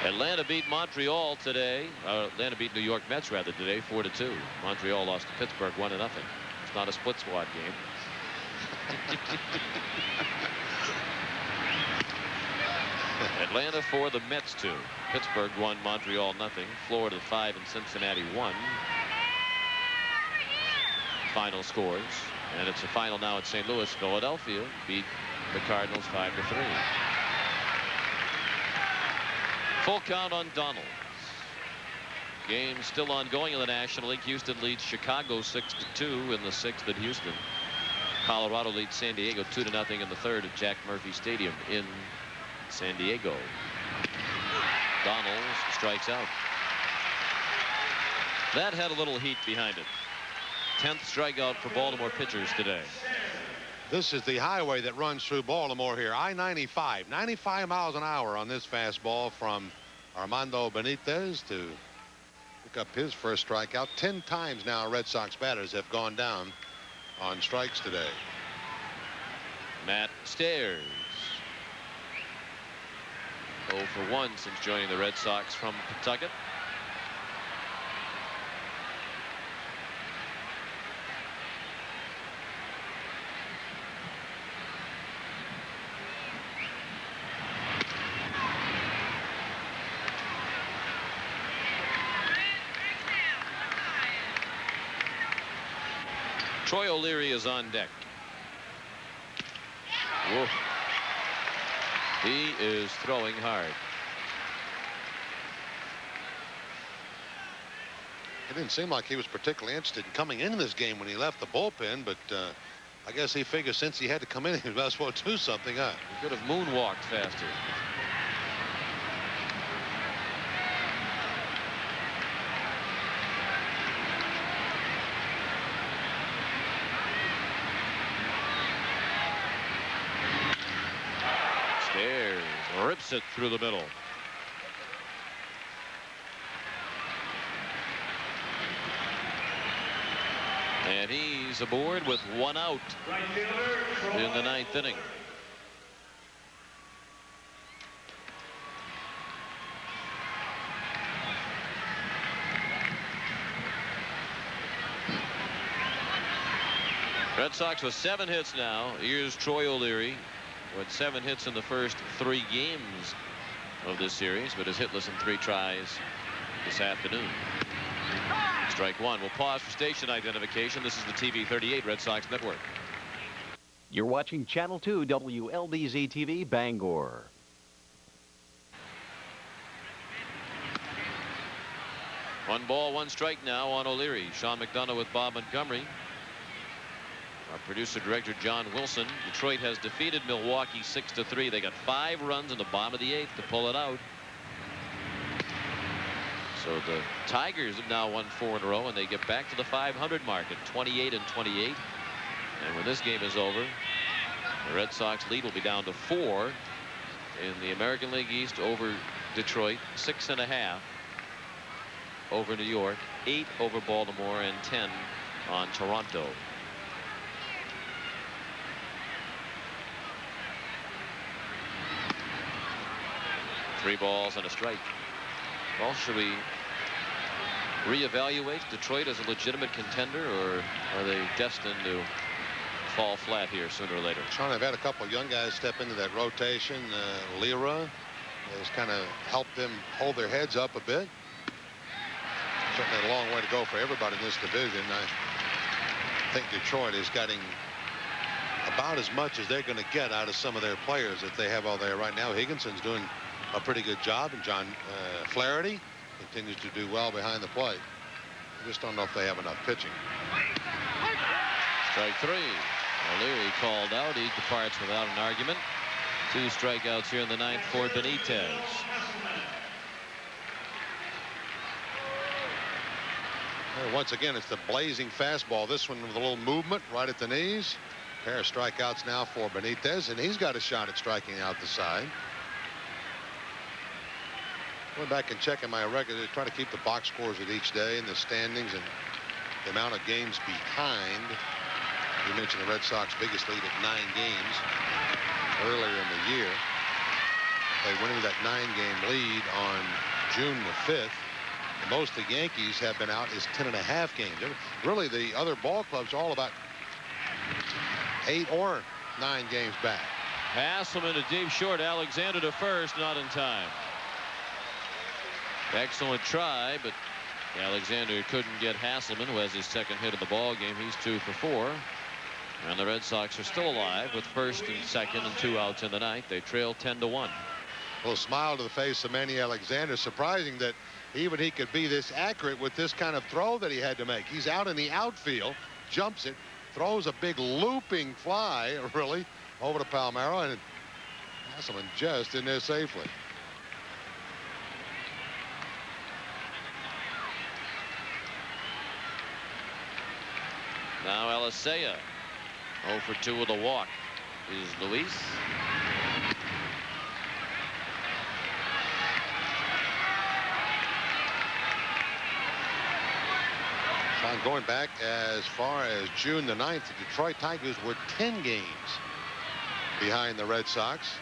Atlanta beat Montreal today. Atlanta beat New York Mets rather today 4-2. Montreal lost to Pittsburgh 1-0. It's not a split squad game. Atlanta 4, the Mets 2. Pittsburgh 1, Montreal nothing. Florida 5 and Cincinnati 1. Final scores, and it's a final now at St. Louis. Philadelphia beat the Cardinals 5-3. Full count on Donald. Game still ongoing in the National League. Houston leads Chicago 6-2 in the 6th at Houston. Colorado leads San Diego 2-0 in the 3rd at Jack Murphy Stadium in San Diego. Donald strikes out. That had a little heat behind it. 10th strikeout for Baltimore pitchers today. This is the highway that runs through Baltimore here. I-95, 95 miles an hour on this fastball from Armando Benitez to pick up his first strikeout. 10 times now Red Sox batters have gone down on strikes today. Matt Stairs 0 for 1 since joining the Red Sox from Pawtucket. Troy O'Leary is on deck. Whoa. He is throwing hard. It didn't seem like he was particularly interested in coming into this game when he left the bullpen, but I guess he figured since he had to come in, he might as well do something. He could have moonwalked faster. Stairs rips it through the middle. And he's aboard with 1 out in the 9th inning. Red Sox with 7 hits now. Here's Troy O'Leary with 7 hits in the first 3 games of this series, but is hitless in 3 tries this afternoon. Strike 1. We'll pause for station identification. This is the TV 38 Red Sox Network. You're watching Channel 2 WLBZ TV Bangor. One ball, 1 strike now on O'Leary. Sean McDonough with Bob Montgomery. Our producer director John Wilson. Detroit has defeated Milwaukee 6-3. They got 5 runs in the bottom of the 8th to pull it out. So the Tigers have now won 4 in a row, and they get back to the 500 mark at 28-28. And when this game is over, the Red Sox lead will be down to 4 in the American League East over Detroit, 6.5 over New York, 8 over Baltimore, and 10 on Toronto. Three balls and a strike. Well, should we reevaluate Detroit as a legitimate contender, or are they destined to fall flat here sooner or later? Sean, they've had a couple young guys step into that rotation. Lira has kind of helped them hold their heads up a bit. Certainly a long way to go for everybody in this division. I think Detroit is getting about as much as they're going to get out of some of their players that they have out there right now. Higginson's doing a pretty good job, and John Flaherty continues to do well behind the plate. I just don't know if they have enough pitching. Strike 3. O'Leary called out. He departs without an argument. 2 strikeouts here in the 9th for Benitez. Once again, it's the blazing fastball. This one with a little movement right at the knees. Pair of strikeouts now for Benitez, and he's got a shot at striking out the side. Went back and checking my record, trying to keep the box scores of each day and the standings and the amount of games behind. You mentioned the Red Sox biggest lead at 9 games earlier in the year. They went into that 9-game lead on June the 5th. The most the Yankees have been out is 10.5 games. Really, the other ball clubs are all about 8 or 9 games back. Hasselman to deep short. Alexander to first, not in time. Excellent try, but Alexander couldn't get Hasselman, who has his second hit of the ball game. He's 2 for 4. And the Red Sox are still alive with first and second and 2 outs in the 9th. They trail 10-1. A little smile to the face of Manny Alexander. Surprising that even he could be this accurate with this kind of throw that he had to make. He's out in the outfield, jumps it, throws a big looping fly, really, over to Palmeiro, and Hasselman just in there safely. Now Alicea 0 for 2 with a walk is Luis. Going back as far as June the 9th, the Detroit Tigers were 10 games behind the Red Sox.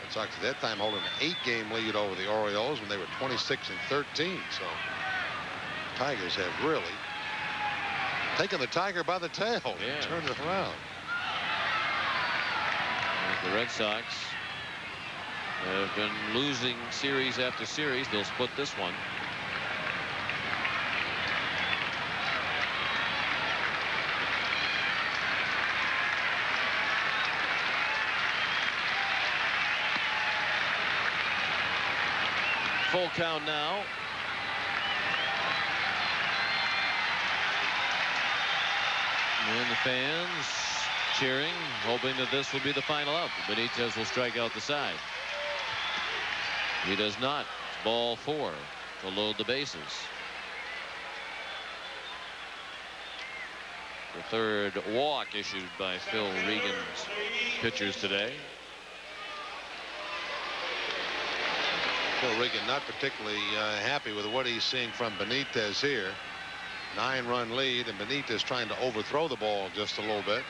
Red Sox at that time holding an 8-game lead over the Orioles when they were 26 and 13. So Tigers have really taken the tiger by the tail. Yeah. Turned it around. The Red Sox have been losing series after series. They'll split this one. Full count now. And the fans cheering, hoping that this will be the final out. Benitez will strike out the side. He does not. It's ball 4 to load the bases. The third walk issued by Phil Regan's pitchers today. Phil Regan not particularly happy with what he's seeing from Benitez here. 9-run lead, and Benitez trying to overthrow the ball just a little bit.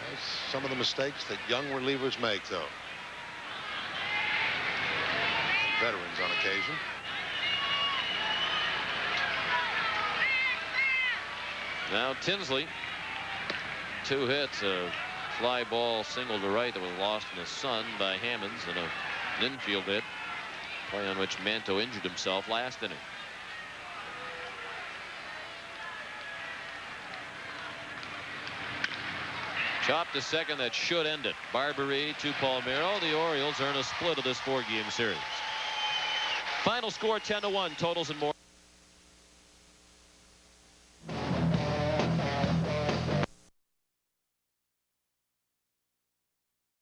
That's some of the mistakes that young relievers make, though. And veterans on occasion. Now Tinsley, 2 hits, a fly ball single to right that was lost in the sun by Hammonds, and an infield hit, play on which Manto injured himself last inning. Chop to second, that should end it. Barbary to Palmeiro. The Orioles earn a split of this 4-game series. Final score 10-1. Totals and more.